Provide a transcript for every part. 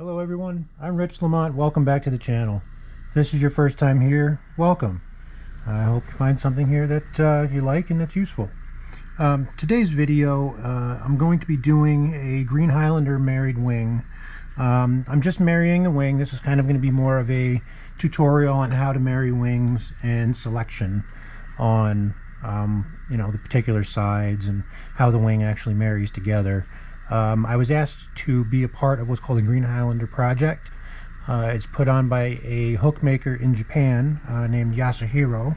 Hello everyone, I'm Rich Lamont. Welcome back to the channel. If this is your first time here, welcome. I hope you find something here that you like and that's useful. Today's video, I'm going to be doing a Green Highlander married wing. I'm just marrying a wing. This is kind of going to be more of a tutorial on how to marry wings and selection on the particular sides and how the wing actually marries together. I was asked to be a part of what's called a Green Highlander project. It's put on by a hook maker in Japan named Yasuhiro.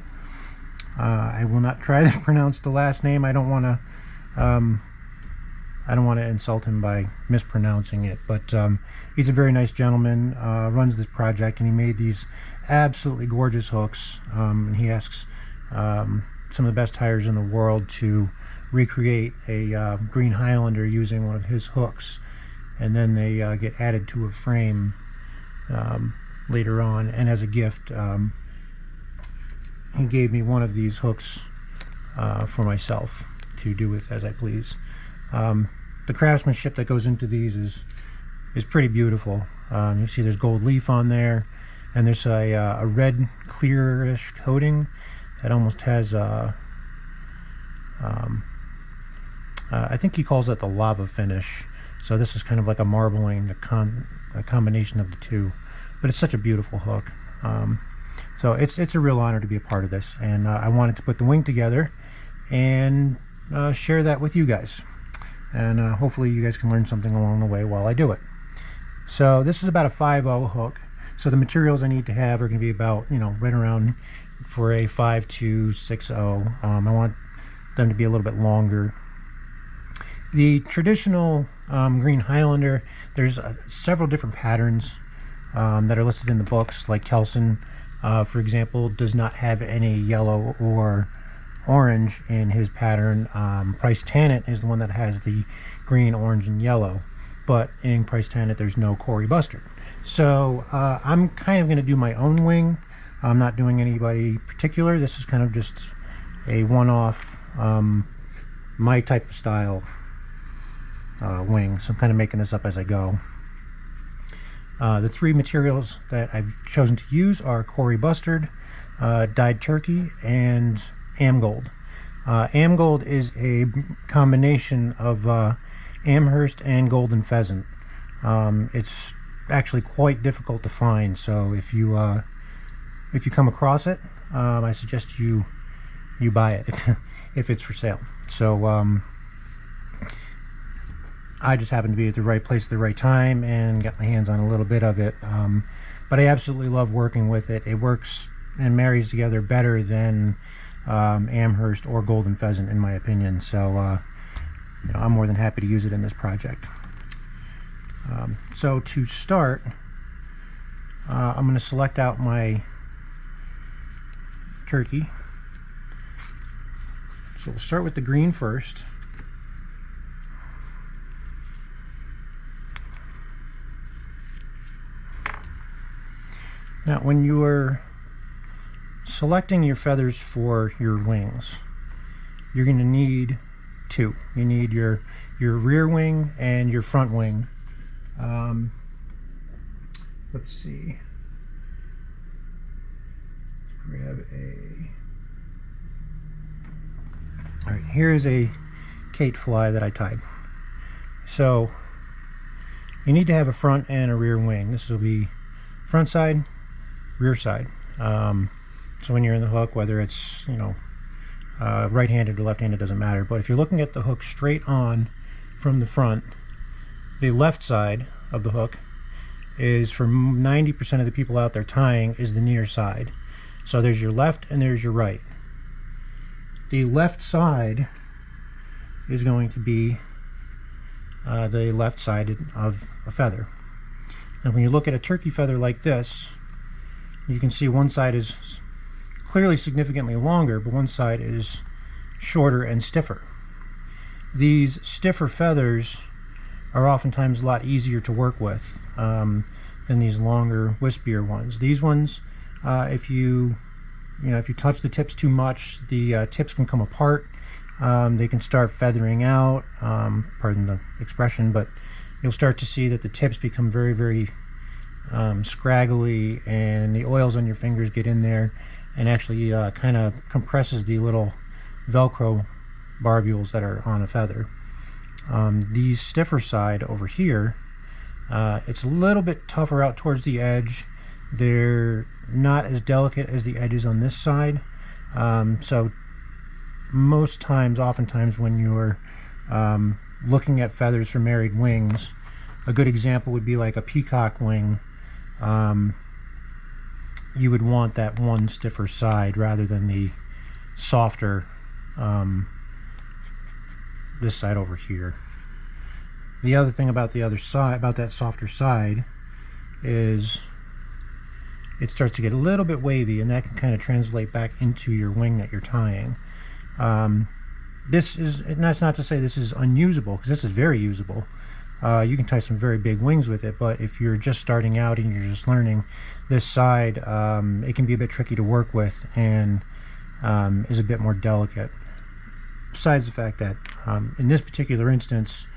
I will not try to pronounce the last name. I don't want to insult him by mispronouncing it, but he's a very nice gentleman, runs this project, and he made these absolutely gorgeous hooks. And he asks some of the best tyers in the world to recreate a Green Highlander using one of his hooks, and then they get added to a frame later on. And as a gift, he gave me one of these hooks for myself to do with as I please. The craftsmanship that goes into these is pretty beautiful. You see there's gold leaf on there, and there's a red clearish coating that almost has I think he calls it the lava finish. So this is kind of like a marbling, a combination of the two. But it's such a beautiful hook. So it's a real honor to be a part of this, and I wanted to put the wing together and share that with you guys. And hopefully you guys can learn something along the way while I do it. So this is about a 5/0 hook. So the materials I need to have are going to be about, right around for a 5 to 6/0. I want them to be a little bit longer. The traditional Green Highlander, there's several different patterns that are listed in the books. Like Kelson, for example, does not have any yellow or orange in his pattern. Price Tanit is the one that has the green, orange, and yellow. But in Price Tanit, there's no Cory Bustard. So I'm kind of going to do my own wing. I'm not doing anybody particular. This is kind of just a one-off, my type of style wing. So I'm kind of making this up as I go. The three materials that I've chosen to use are Cory Bustard, dyed turkey, and Amgold. Amgold is a combination of Amherst and golden pheasant. It's actually quite difficult to find, so if you come across it, I suggest you buy it if it's for sale. So I just happened to be at the right place at the right time and got my hands on a little bit of it. But I absolutely love working with it. It works and marries together better than Amherst or golden pheasant, in my opinion. So I'm more than happy to use it in this project. So to start, I'm going to select out my turkey. So we'll start with the green first. Now, when you are selecting your feathers for your wings, you're going to need two. You need your rear wing and your front wing. Let's see. Grab all right, here's a Kate fly that I tied. So you need to have a front and a rear wing. This will be front side, rear side. So when you're in the hook, whether it's right-handed or left-handed, doesn't matter. But if you're looking at the hook straight on from the front, the left side of the hook is, for 90% of the people out there tying, is the near side. So there's your left and there's your right. The left side is going to be the left side of a feather. Now when you look at a turkey feather like this, you can see one side is clearly significantly longer, but one side is shorter and stiffer. These stiffer feathers are oftentimes a lot easier to work with than these longer, wispier ones. These ones, if you touch the tips too much, the tips can come apart. They can start feathering out, pardon the expression, but you'll start to see that the tips become very, very scraggly, and the oils on your fingers get in there and actually kind of compresses the little Velcro barbules that are on a feather. The stiffer side over here, it's a little bit tougher out towards the edge. They're not as delicate as the edges on this side. So most times, oftentimes when you're looking at feathers for married wings, a good example would be like a peacock wing. You would want that one stiffer side rather than the softer, this side over here. The other thing about the other side, about that softer side, is it starts to get a little bit wavy, and that can kind of translate back into your wing that you're tying. This is, and that's not to say this is unusable, because this is very usable. You can tie some very big wings with it, but if you're just starting out and you're just learning, this side, it can be a bit tricky to work with and is a bit more delicate. Besides the fact that in this particular instance,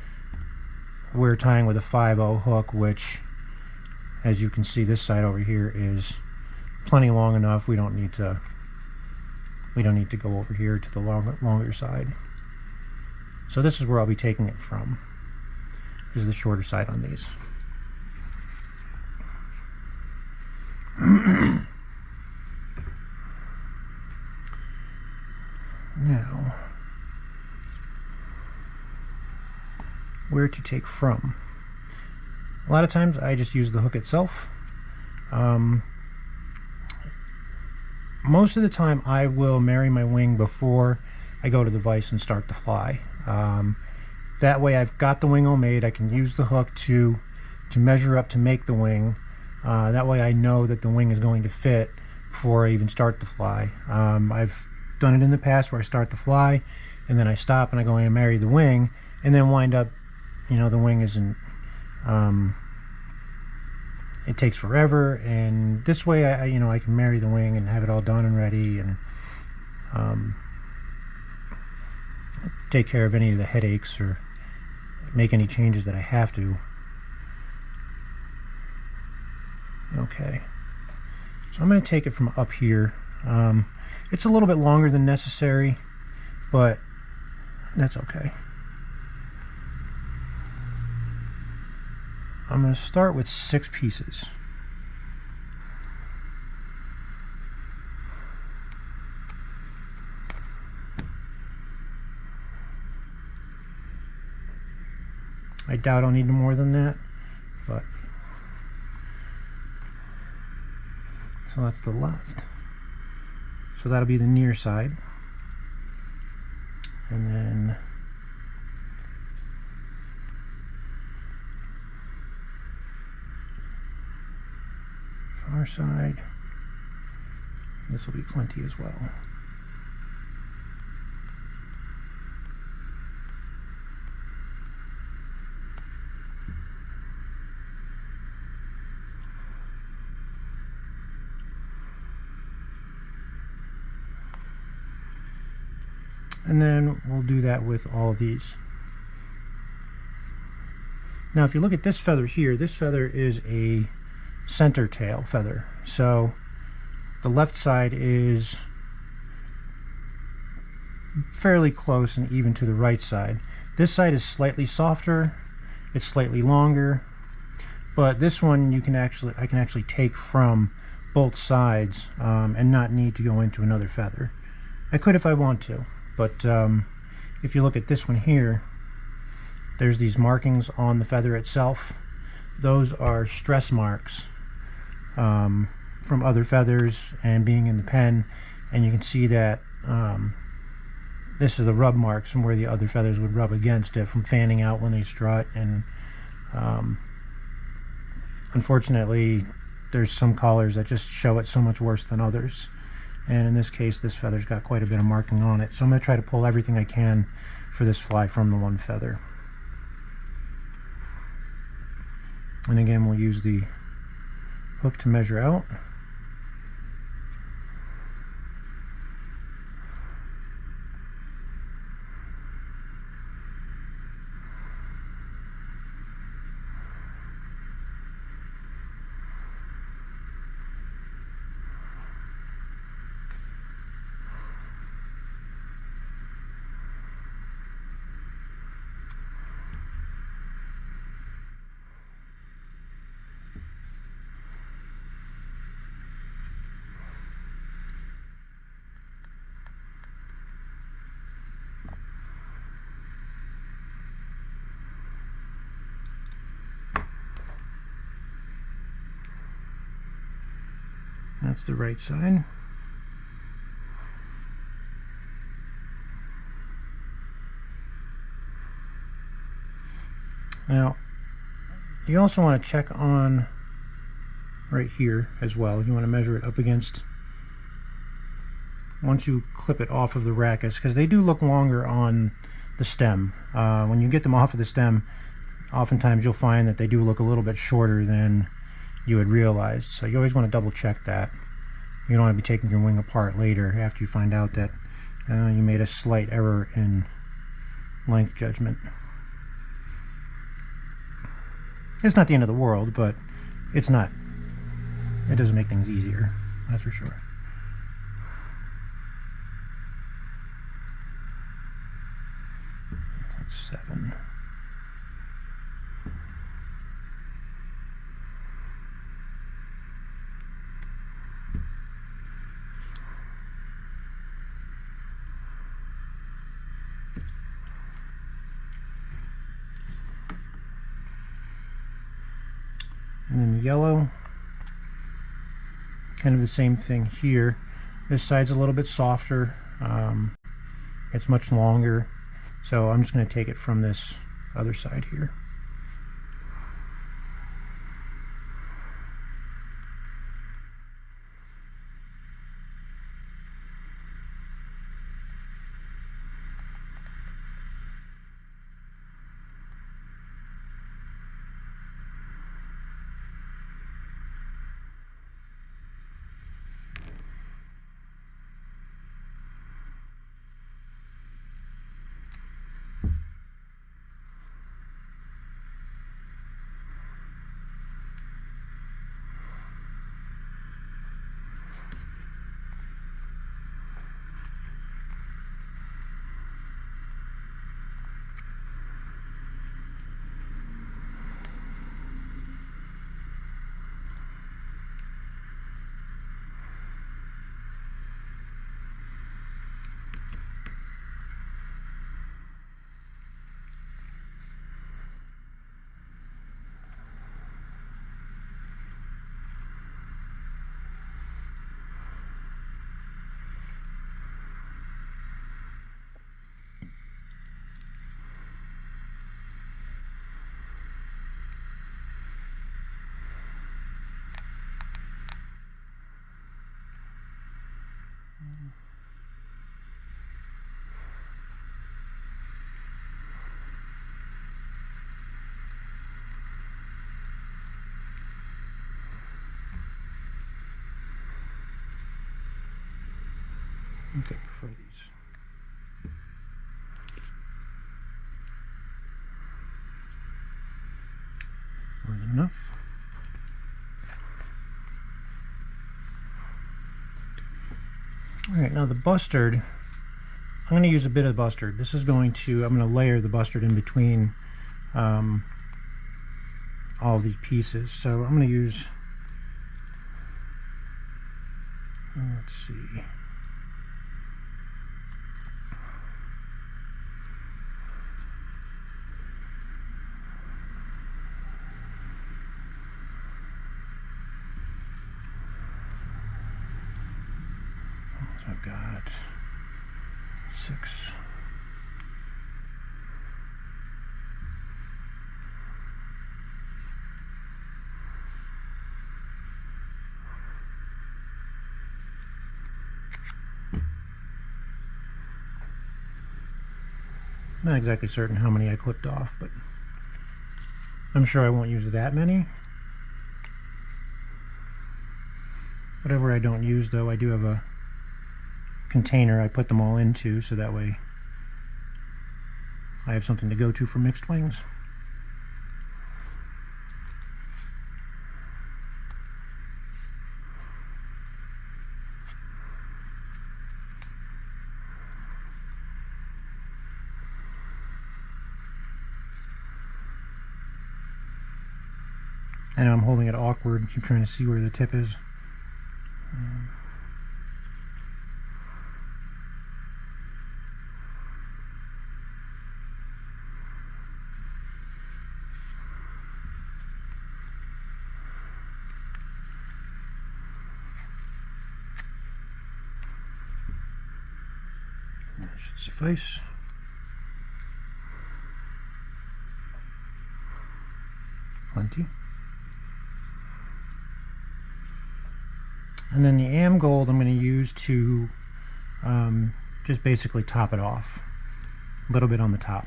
we're tying with a 5/0 hook, which, as you can see, this side over here is plenty long enough. We don't need to go over here to the longer side. So this is where I'll be taking it from. This is the shorter side on these. Now, where to take from? A lot of times I just use the hook itself. Most of the time I will marry my wing before I go to the vise and start the fly. That way I've got the wing all made. I can use the hook to measure up to make the wing. That way I know that the wing is going to fit before I even start the fly. I've done it in the past where I start the fly and then I stop and I go in and marry the wing, and then wind up, you know, the wing isn't, it takes forever. And this way I you know, I can marry the wing and have it all done and ready, and take care of any of the headaches or make any changes that I have to. Okay, so I'm going to take it from up here. It's a little bit longer than necessary, but that's okay. I'm going to start with 6 pieces. I doubt I'll need more than that, but so that's the left. So that'll be the near side, and then far side. This will be plenty as well. And then we'll do that with all of these. Now if you look at this feather here, this feather is a center tail feather. So the left side is fairly close and even to the right side. This side is slightly softer, it's slightly longer, but this one I can actually take from both sides and not need to go into another feather. I could if I want to. But if you look at this one here, there's these markings on the feather itself. Those are stress marks from other feathers and being in the pen, and you can see that this is the rub marks from where the other feathers would rub against it from fanning out when they strut. And unfortunately, there's some collars that just show it so much worse than others. And in this case, this feather's got quite a bit of marking on it. So I'm going to try to pull everything I can for this fly from the one feather. And again, we'll use the hook to measure out. That's the right side. Now, you also want to check on right here as well. You want to measure it up against, once you clip it off of the racquets, because they do look longer on the stem. When you get them off of the stem, oftentimes you'll find that they do look a little bit shorter than you had realized. So you always want to double check that. You don't want to be taking your wing apart later after you find out that you made a slight error in length judgment. It's not the end of the world, but it doesn't make things easier, that's for sure. That's 7. And then the yellow, kind of the same thing here. This side's a little bit softer. It's much longer. So I'm just going to take it from this other side here. Okay, for these. More than enough. Alright, now the Bustard, I'm going to use a bit of Bustard. This is I'm going to layer the Bustard in between all of these pieces. So I'm going to use, let's see. So I've got 6. Not exactly certain how many I clipped off, but I'm sure I won't use that many. Whatever I don't use, though, I do have a container I put them all into, so that way I have something to go to for mixed wings. I know I'm holding it awkward, keep trying to see where the tip is. Should suffice. Plenty. And then the am gold I'm going to use to just basically top it off. A little bit on the top.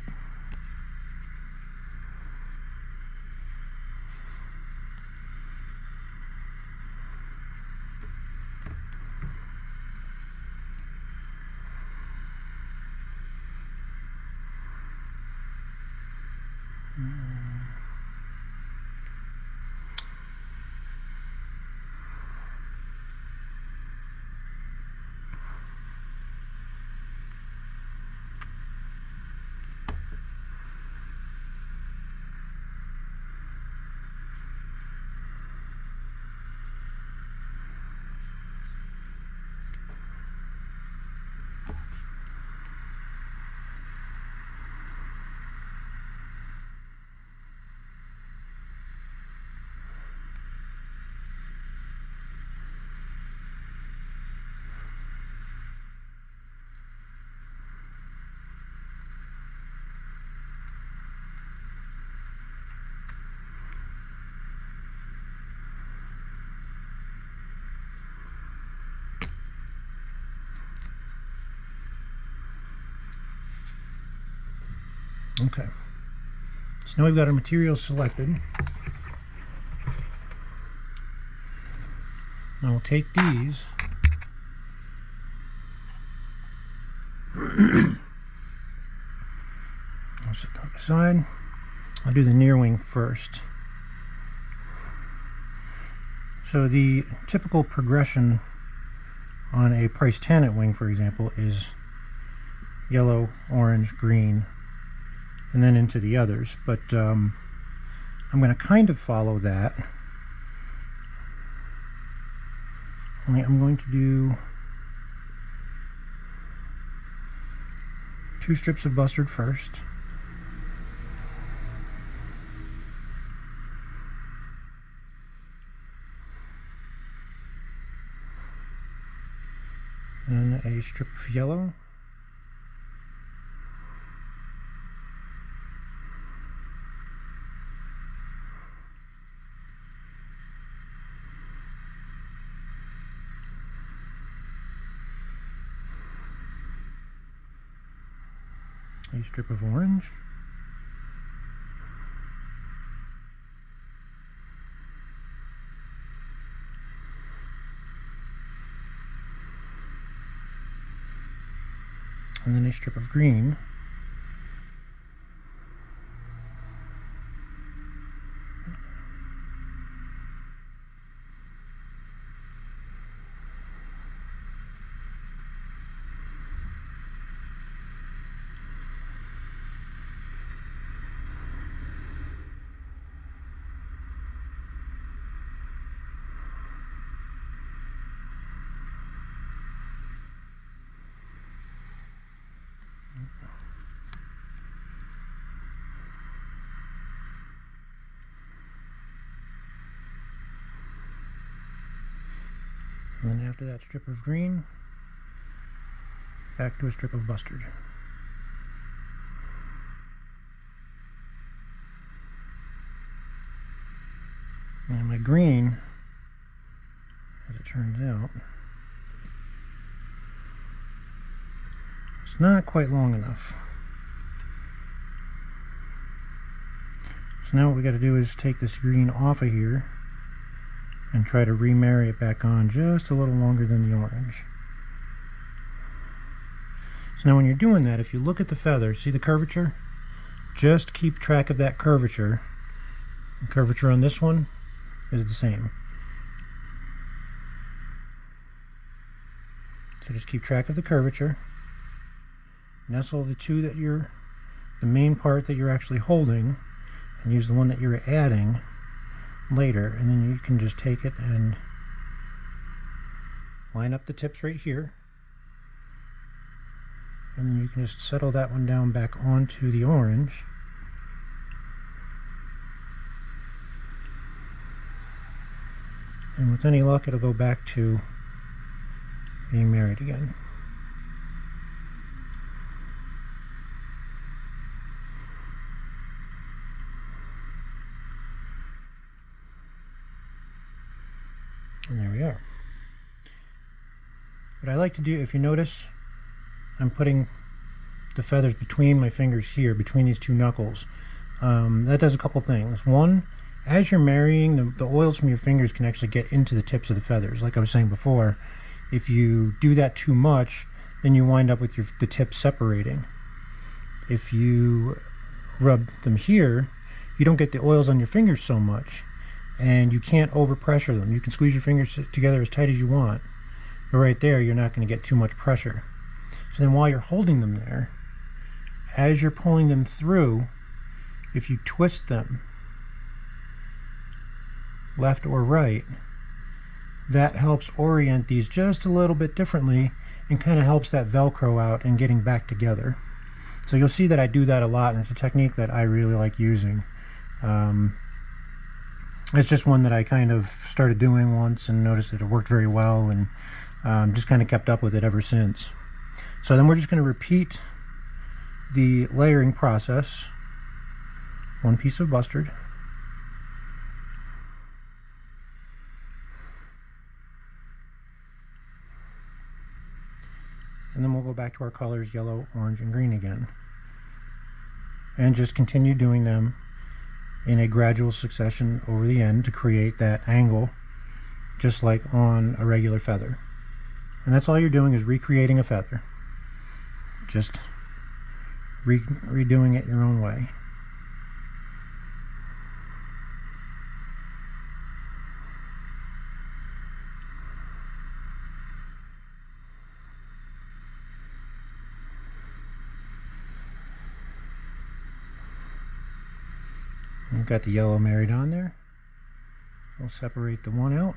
Okay, so now we've got our materials selected. Now we'll take these I'll set them aside. I'll do the near wing first. So the typical progression on a price Tannet wing, for example, is yellow, orange, green, and then into the others, but I'm going to kind of follow that. Only I'm going to do 2 strips of Bustard first. And a strip of yellow. A strip of orange. And then a strip of green. And then after that strip of green, back to a strip of Bustard. And my green, as it turns out, it's not quite long enough. So now what we got to do is take this green off of here and try to remarry it back on just a little longer than the orange. So now when you're doing that, if you look at the feather, see the curvature? Just keep track of that curvature. The curvature on this one is the same. So just keep track of the curvature. Nestle the two that you're, the main part that you're actually holding, and use the one that you're adding later, and then you can just take it and line up the tips right here, and then you can just settle that one down back onto the orange. And with any luck, it'll go back to being married again. And there we are. What I like to do, if you notice, I'm putting the feathers between my fingers here, between these two knuckles. That does a couple things. One, as you're marrying, the oils from your fingers can actually get into the tips of the feathers. Like I was saying before, if you do that too much, then you wind up with the tips separating. If you rub them here, you don't get the oils on your fingers so much, and you can't overpressure them. You can squeeze your fingers together as tight as you want, but right there you're not going to get too much pressure. So then while you're holding them there, as you're pulling them through, if you twist them left or right, that helps orient these just a little bit differently and kind of helps that Velcro out and getting back together. So you'll see that I do that a lot, and it's a technique that I really like using. It's just one that I kind of started doing once and noticed that it worked very well, and just kind of kept up with it ever since. So then we're just going to repeat the layering process. One piece of Bustard. And then we'll go back to our colors, yellow, orange, and green again. And just continue doing them in a gradual succession over the end to create that angle, just like on a regular feather. And that's all you're doing, is recreating a feather. Just redoing it your own way. We've got the yellow married on there. We'll separate the one out.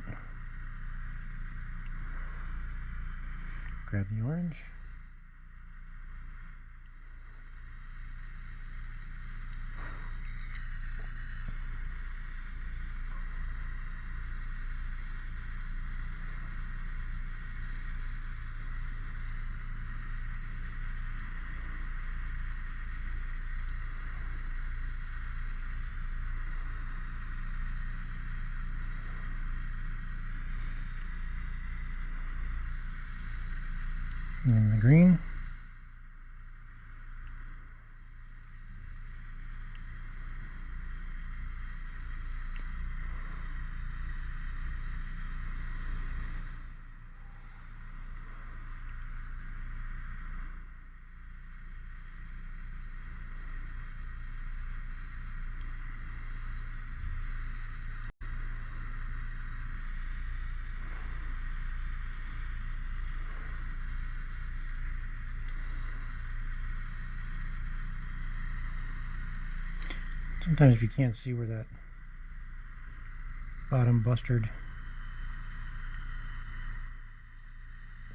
Grab the orange. And the green. Sometimes if you can't see where that bottom Bustard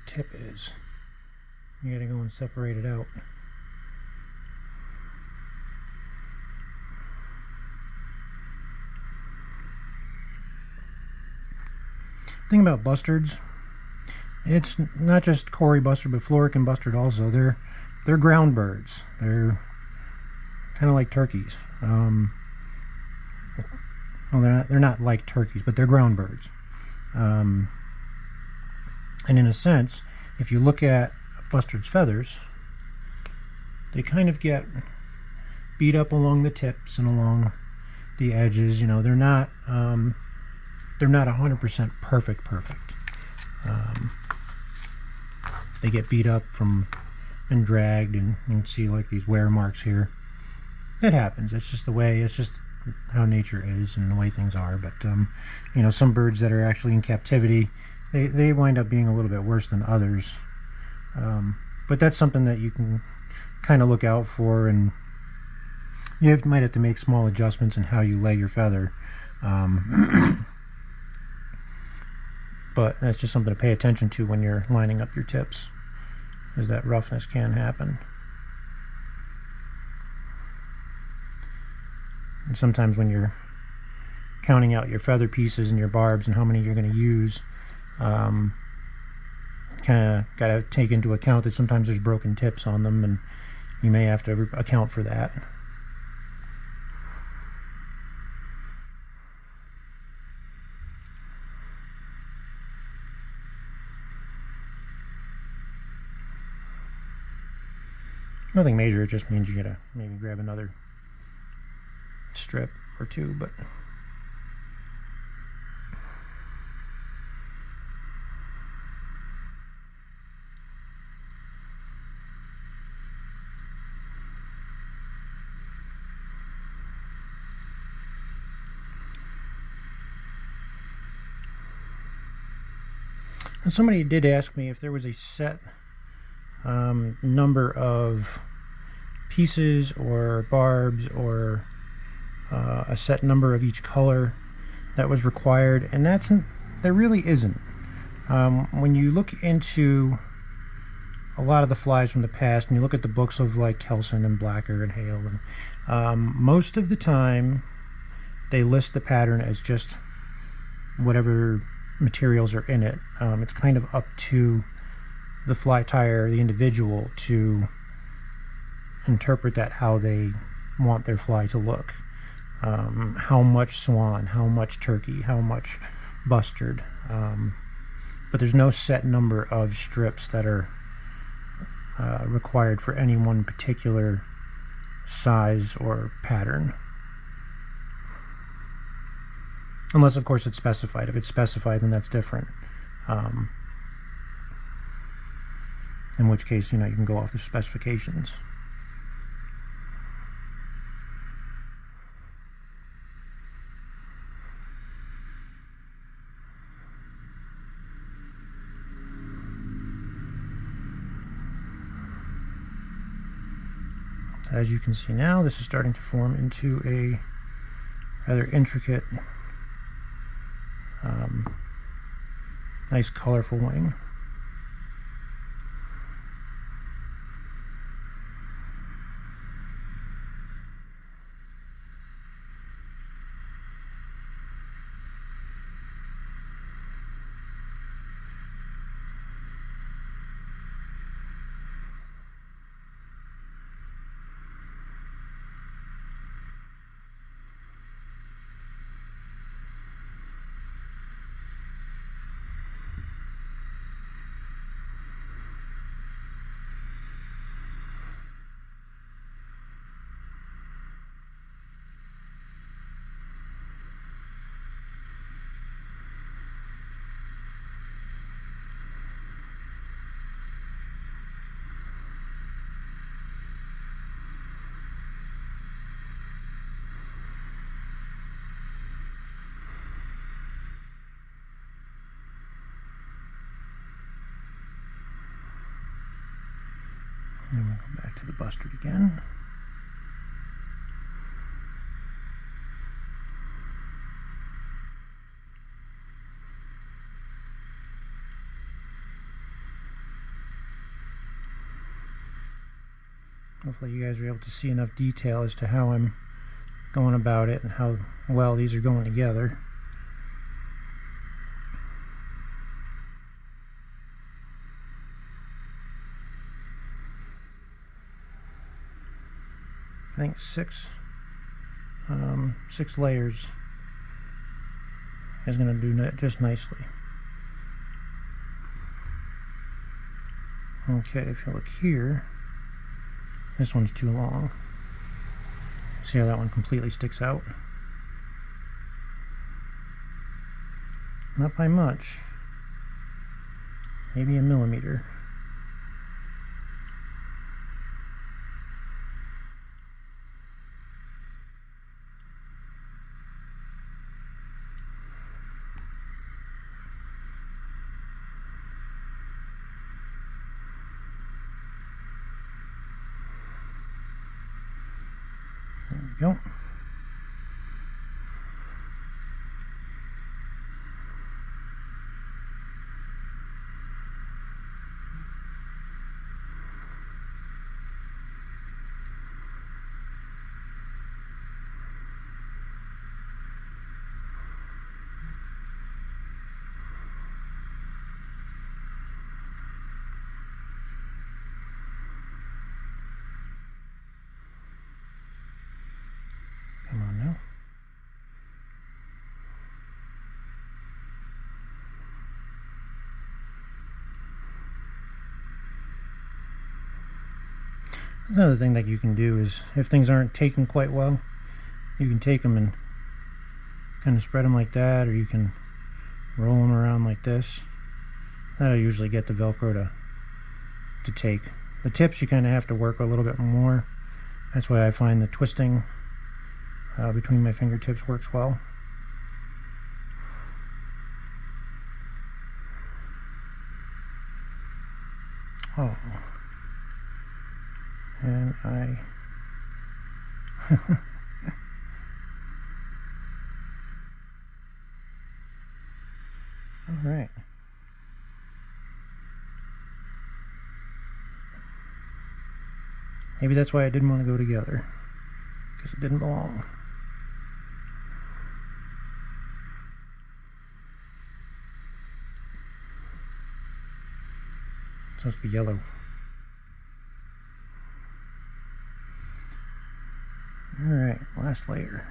tip is, you gotta go and separate it out. The thing about Bustards, it's not just Cory Bustard, but Floric and Bustard also. They're ground birds. They're kind of like turkeys. Well, they're not like turkeys, but they're ground birds. And in a sense, if you look at Bustard's feathers, they kind of get beat up along the tips and along the edges. You know, they're not 100% perfect. They get beat up and dragged, and you can see like these wear marks here. It happens. It's just the way. It's just how nature is and the way things are. But you know, some birds that are actually in captivity, they wind up being a little bit worse than others. But that's something that you can kind of look out for, and you might have to make small adjustments in how you lay your feather. But that's just something to pay attention to when you're lining up your tips, is that roughness can happen. And sometimes when you're counting out your feather pieces and your barbs and how many you're going to use, kind of got to take into account that sometimes there's broken tips on them, and you may have to account for that. Nothing major, it just means you gotta maybe grab another strip or two, but somebody did ask me if there was a set number of pieces or barbs or a set number of each color that was required, and there really isn't. When you look into a lot of the flies from the past and you look at the books of like Kelson and Blacker and Hale, and most of the time they list the pattern as just whatever materials are in it. It's kind of up to the fly tyer, the individual, to interpret that how they want their fly to look. How much swan, how much turkey, how much bustard. But there's no set number of strips that are required for any one particular size or pattern. Unless, of course, it's specified. If it's specified, then that's different. In which case, you can go off the specifications. As you can see now, this is starting to form into a rather intricate, nice colorful wing. And we'll go back to the Bustard again. Hopefully you guys are able to see enough detail as to how I'm going about it and how well these are going together. I think six layers is going to do that just nicely. Okay, if you look here, this one's too long. See how that one completely sticks out? Not by much. Maybe a millimeter. There we go. Another thing that you can do is, if things aren't taken quite well, you can take them and kind of spread them like that, or you can roll them around like this. That'll usually get the Velcro to take. The tips you kind of have to work a little bit more. That's why I find the twisting between my fingertips works well. Oh. And I... Alright. Maybe that's why I didn't want to go together, because it didn't belong. It's supposed to be yellow. Alright, last layer.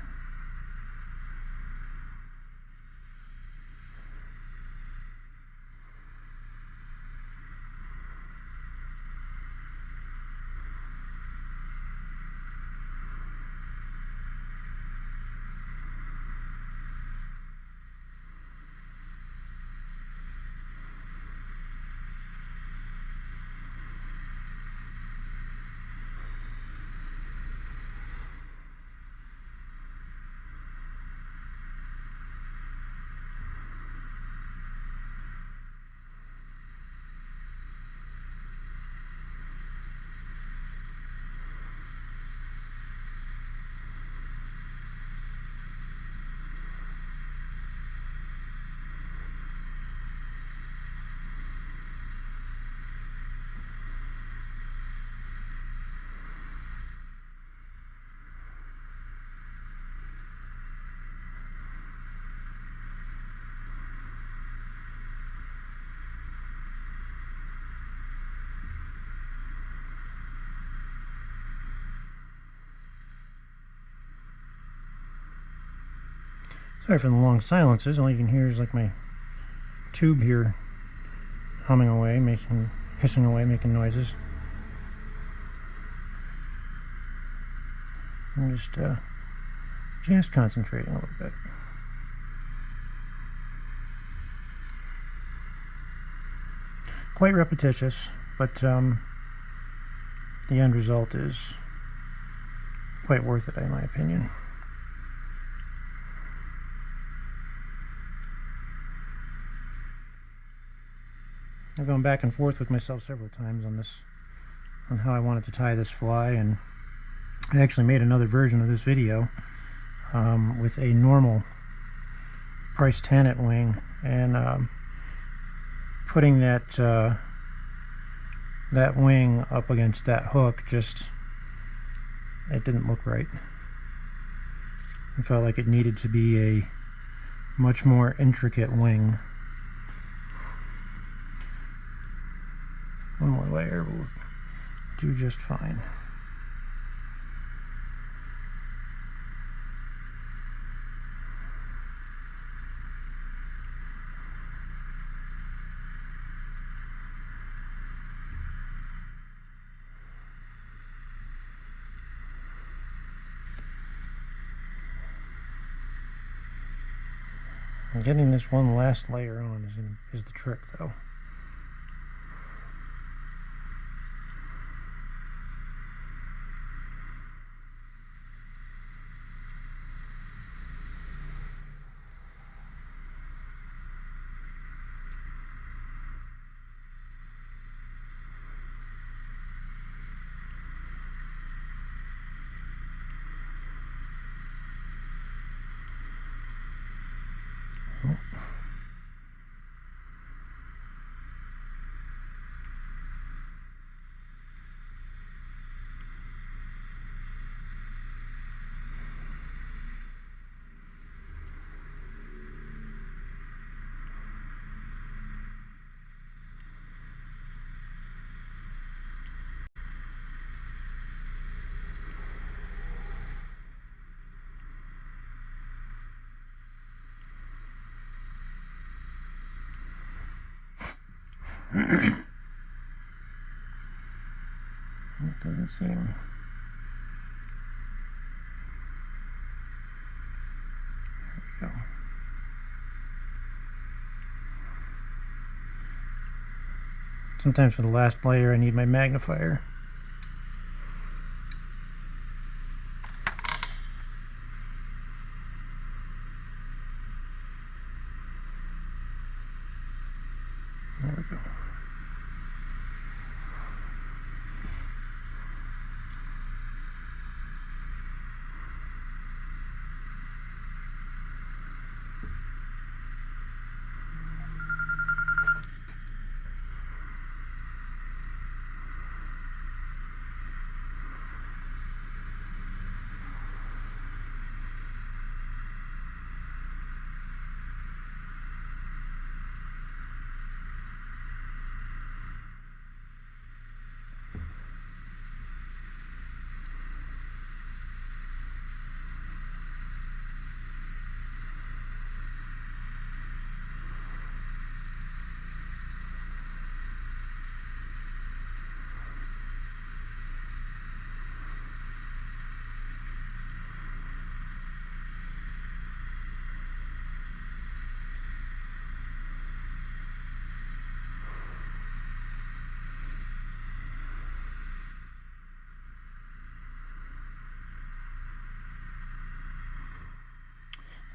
Sorry for the long silences. All you can hear is like my tube here humming away, hissing away, making noises. I'm just concentrating a little bit. Quite repetitious, but the end result is quite worth it, in my opinion. I've gone back and forth with myself several times on how I wanted to tie this fly, and I actually made another version of this video with a normal price Tannet wing, and putting that wing up against that hook, it didn't look right. I felt like it needed to be a much more intricate wing. One more layer will do just fine. And getting this one last layer on is the trick, though. It doesn't Doesn't seem... There we go. Sometimes for the last layer I need my magnifier. There we go.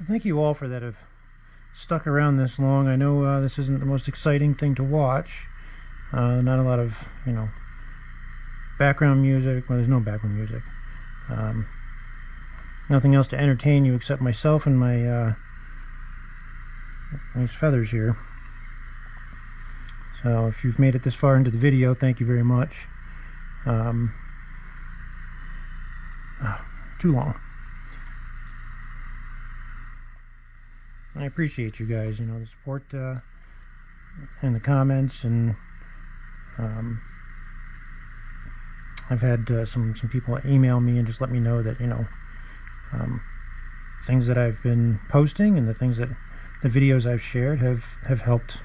Thank you all for that have stuck around this long. I know this isn't the most exciting thing to watch. Not a lot of, you know, background music. Well, there's no background music. Nothing else to entertain you except myself and my these feathers here. So if you've made it this far into the video, thank you very much. Too long. I appreciate you guys, you know, the support in the comments, and I've had some people email me and just let me know that, you know, things that I've been posting and the things that the videos I've shared have helped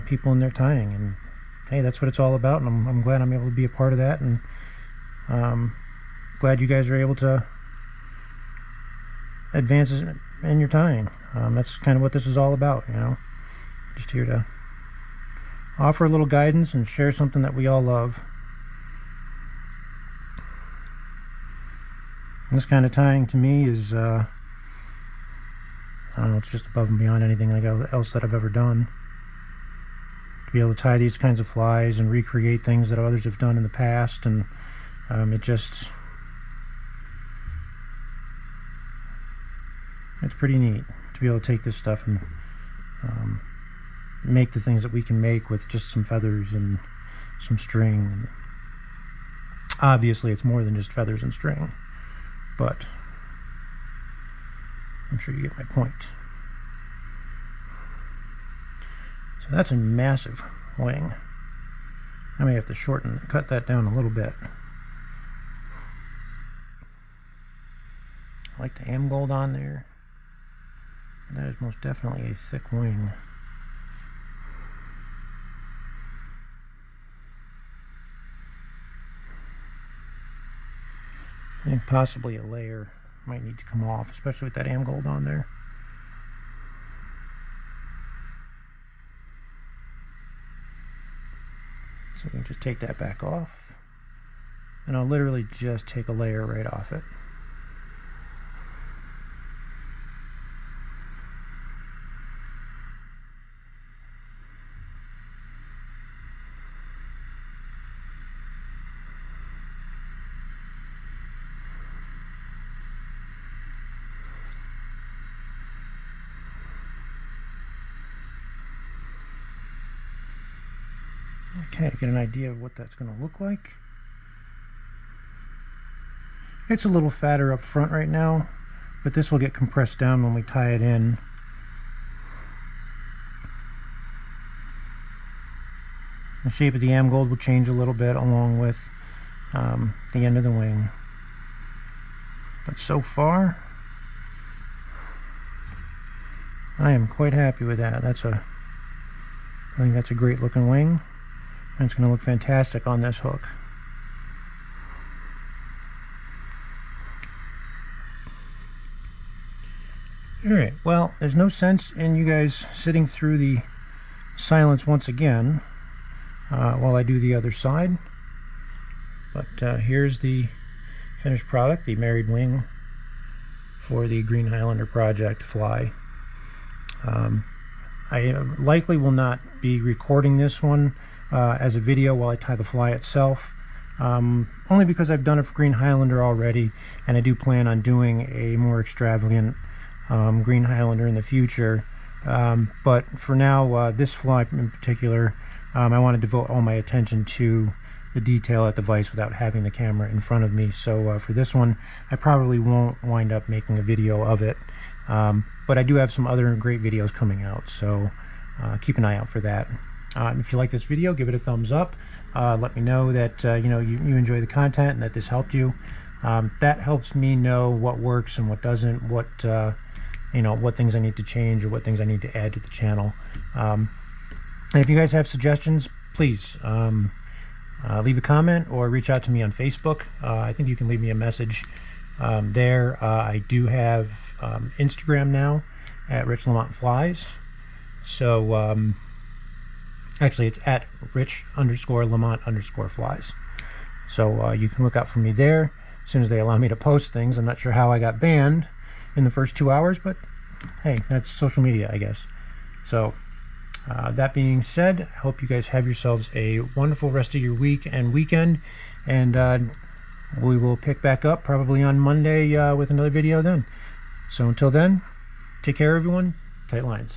people in their tying, and hey, that's what it's all about, and I'm glad I'm able to be a part of that, and glad you guys are able to advance in your tying. That's kind of what this is all about, you know, just here to offer a little guidance and share something that we all love. This kind of tying to me is I don't know, it's just above and beyond anything else that I've ever done. To be able to tie these kinds of flies and recreate things that others have done in the past, and it's pretty neat to be able to take this stuff and make the things that we can make with just some feathers and some string. Obviously it's more than just feathers and string, but I'm sure you get my point. So that's a massive wing. I may have to cut that down a little bit. I like the am-gold on there. That is most definitely a thick wing. And possibly a layer might need to come off, especially with that am-gold on there. So we can just take that back off, and I'll literally just take a layer right off it. Okay, to get an idea of what that's going to look like. It's a little fatter up front right now, but this will get compressed down when we tie it in. The shape of the am-gold will change a little bit along with the end of the wing. But so far, I am quite happy with that. I think that's a great looking wing, and it's going to look fantastic on this hook. Alright, well, there's no sense in you guys sitting through the silence once again while I do the other side. But here's the finished product, the married wing for the Green Highlander project fly. I likely will not be recording this one as a video while I tie the fly itself, only because I've done it for Green Highlander already, and I do plan on doing a more extravagant Green Highlander in the future. But for now, this fly in particular, I want to devote all my attention to the detail at the vise without having the camera in front of me. So for this one, I probably won't wind up making a video of it. But I do have some other great videos coming out, so keep an eye out for that. If you like this video, give it a thumbs up. Let me know that you enjoy the content and that this helped you. That helps me know what works and what doesn't, what what things I need to change or what things I need to add to the channel. And if you guys have suggestions, please leave a comment or reach out to me on Facebook. I think you can leave me a message there. I do have Instagram now at Rich Lamont Flies. So actually it's at Rich_Lamont_Flies. So you can look out for me there as soon as they allow me to post things. I'm not sure how I got banned in the first 2 hours, but hey, that's social media, I guess. So that being said, I hope you guys have yourselves a wonderful rest of your week and weekend, and we will pick back up probably on Monday with another video then. So until then, take care everyone, tight lines.